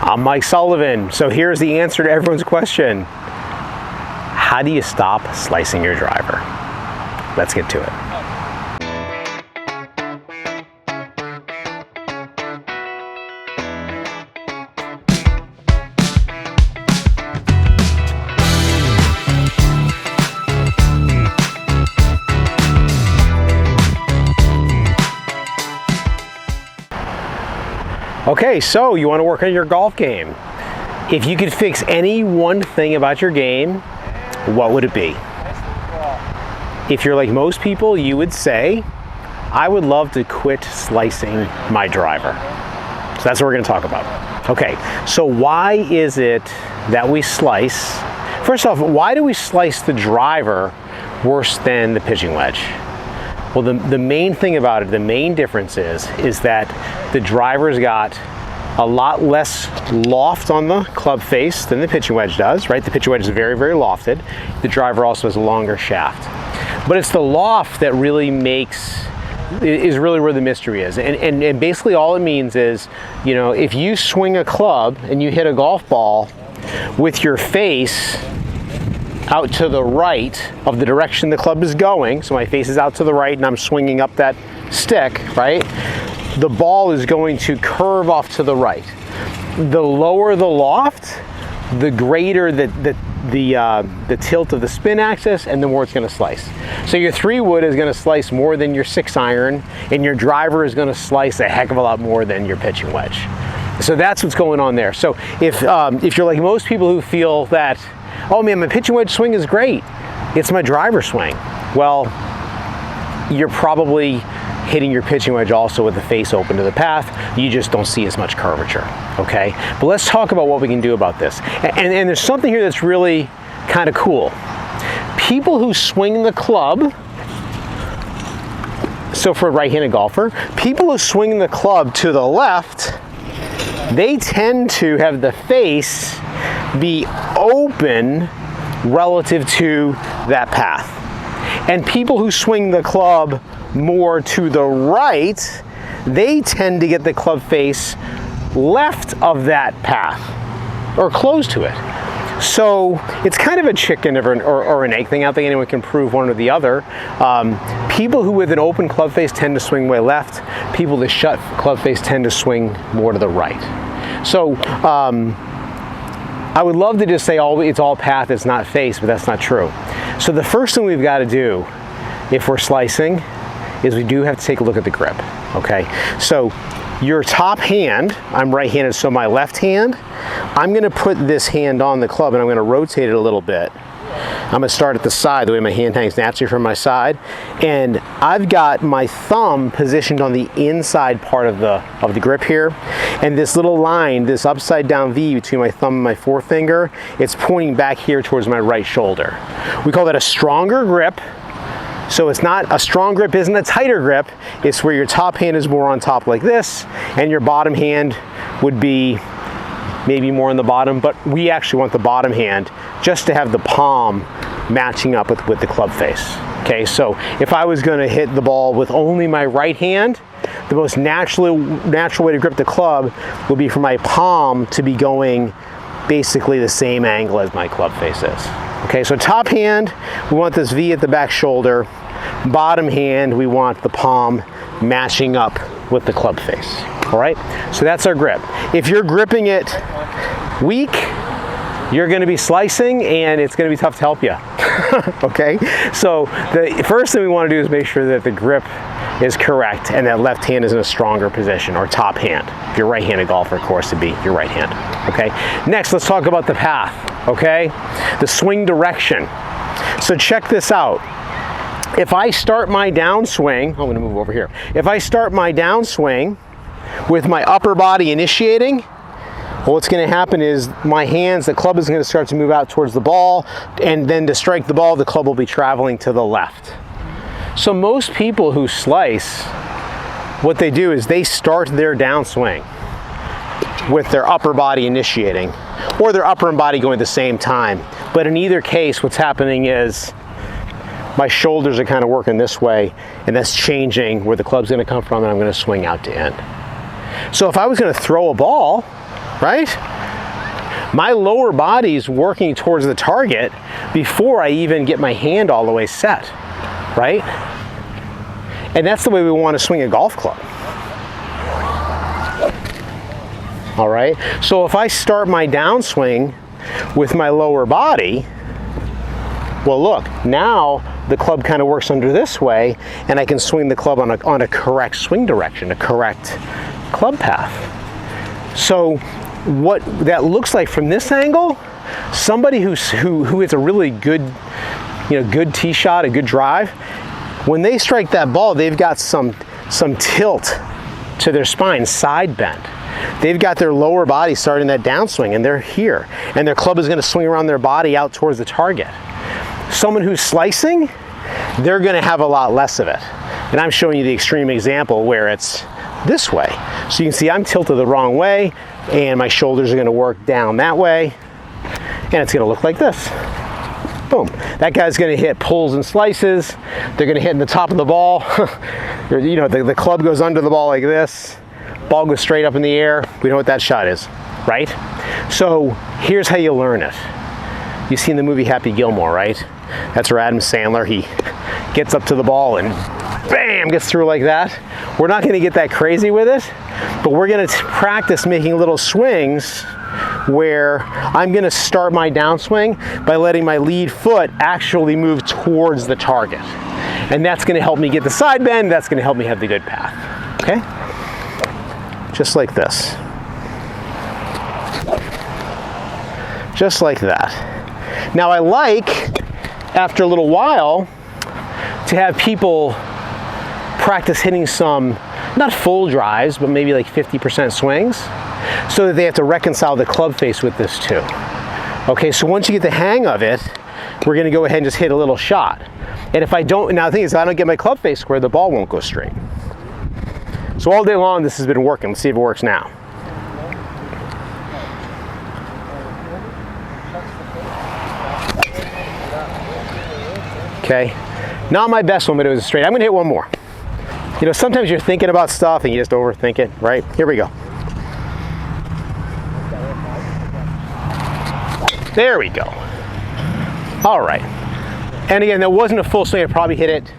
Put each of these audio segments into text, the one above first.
I'm Mike Sullivan. So here's the answer to everyone's question. How do you stop slicing your driver? Let's get to it. Okay, so you want to work on your golf game. If you could fix any one thing about your game, what would it be? If you're like most people, you would say, I would love to quit slicing my driver. So that's what we're going to talk about. Okay, so why is it that we slice? First off, why do we slice the driver worse than the pitching wedge? Well, the main thing about it, the main difference is that the driver's got a lot less loft on the club face than the pitching wedge does, right? The pitching wedge is very, very lofted. The driver also has a longer shaft. But it's the loft that really is really where the mystery is. And basically all it means is, you know, if you swing a club and you hit a golf ball with your face out to the right of the direction the club is going, so my face is out to the right and I'm swinging up that stick, right? The ball is going to curve off to the right. The lower the loft, the greater the tilt of the spin axis, and the more it's going to slice. So your 3-wood is going to slice more than your 6-iron, and your driver is going to slice a heck of a lot more than your pitching wedge. So that's what's going on there. So if you're like most people who feel that, oh man, my pitching wedge swing is great, it's my driver swing. Well, you're probably hitting your pitching wedge also with the face open to the path. You just don't see as much curvature, okay? But let's talk about what we can do about this. And there's something here that's really kind of cool. People who swing the club, so for a right-handed golfer, people who swing the club to the left, they tend to have the face be open relative to that path. And people who swing the club more to the right, they tend to get the club face left of that path or close to it. So it's kind of a chicken or an egg thing. I don't think anyone can prove one or the other. People who with an open club face tend to swing way left. People with shut club face tend to swing more to the right. So I would love to just say it's all path, it's not face, but that's not true. So the first thing we've got to do if we're slicing is we do have to take a look at the grip, okay? So your top hand, I'm right-handed, so my left hand, I'm gonna put this hand on the club and I'm gonna rotate it a little bit. I'm gonna start at the side, the way my hand hangs naturally from my side, and I've got my thumb positioned on the inside part of the grip here, and this little line, this upside down V between my thumb and my forefinger, it's pointing back here towards my right shoulder. We call that a stronger grip. So it's not, a strong grip isn't a tighter grip, it's where your top hand is more on top like this, and your bottom hand would be maybe more on the bottom, but we actually want the bottom hand just to have the palm matching up with the club face. Okay, so if I was gonna hit the ball with only my right hand, the most natural way to grip the club would be for my palm to be going basically the same angle as my club face is. Okay, so top hand, we want this V at the back shoulder. Bottom hand, we want the palm matching up with the club face. All right, so that's our grip. If you're gripping it weak, you're gonna be slicing and it's gonna be tough to help you. Okay, so the first thing we wanna do is make sure that the grip is correct and that left hand is in a stronger position, or top hand. If you're a right-handed golfer, of course, it'd be your right hand. Okay, next let's talk about the path, okay? The swing direction. So check this out. If I start my downswing, I'm gonna move over here. If I start my downswing with my upper body initiating, well, what's gonna happen is my hands, the club is gonna start to move out towards the ball, and then to strike the ball, the club will be traveling to the left. So most people who slice, what they do is they start their downswing with their upper body initiating, or their upper and body going at the same time. But in either case, what's happening is my shoulders are kind of working this way, and that's changing where the club's gonna come from, and I'm gonna swing out to end. So if I was gonna throw a ball, right? My lower body's working towards the target before I even get my hand all the way set, right? And that's the way we want to swing a golf club. All right, so if I start my downswing with my lower body, well look, now the club kind of works under this way, and I can swing the club on a correct swing direction, a correct club path. So what that looks like from this angle, somebody who hits a really good, good tee shot, a good drive, when they strike that ball, they've got some tilt to their spine, side bend. They've got their lower body starting that downswing, and they're here, and their club is going to swing around their body out towards the target. Someone who's slicing, they're going to have a lot less of it. And I'm showing you the extreme example where it's this way. So you can see I'm tilted the wrong way, and my shoulders are going to work down that way, and it's going to look like this. Boom. That guy's going to hit pulls and slices. They're going to hit in the top of the ball. The club goes under the ball like this. Ball goes straight up in the air. We know what that shot is, right? So here's how you learn it. You've seen the movie Happy Gilmore, right? That's where Adam Sandler, he gets up to the ball and bam, gets through like that. We're not going to get that crazy with it, but we're going to practice making little swings where I'm going to start my downswing by letting my lead foot actually move towards the target. And that's going to help me get the side bend. That's going to help me have the good path. Okay? Just like this. Just like that. Now I like, after a little while, to have people practice hitting some, not full drives, but maybe like 50% swings, so that they have to reconcile the club face with this too. Okay, so once you get the hang of it, we're gonna go ahead and just hit a little shot. And if I don't, now the thing is, if I don't get my club face square, the ball won't go straight. So all day long, this has been working. Let's see if it works now. Okay, not my best one, but it was straight. I'm gonna hit one more. Sometimes you're thinking about stuff and you just overthink it, right? Here we go. There we go. All right. And again, that wasn't a full swing. I probably hit it,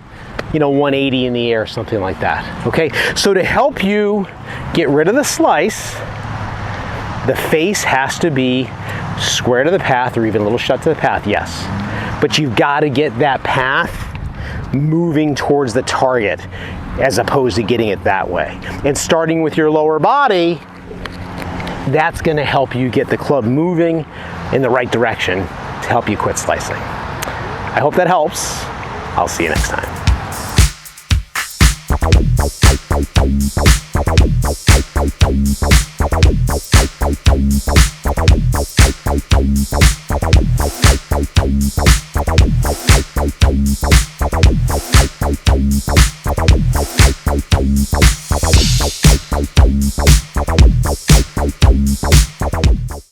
180 in the air, something like that. Okay, so to help you get rid of the slice, the face has to be square to the path or even a little shut to the path, yes. But you've got to get that path moving towards the target as opposed to getting it that way. And starting with your lower body, that's going to help you get the club moving in the right direction to help you quit slicing. I hope that helps. I'll see you next time.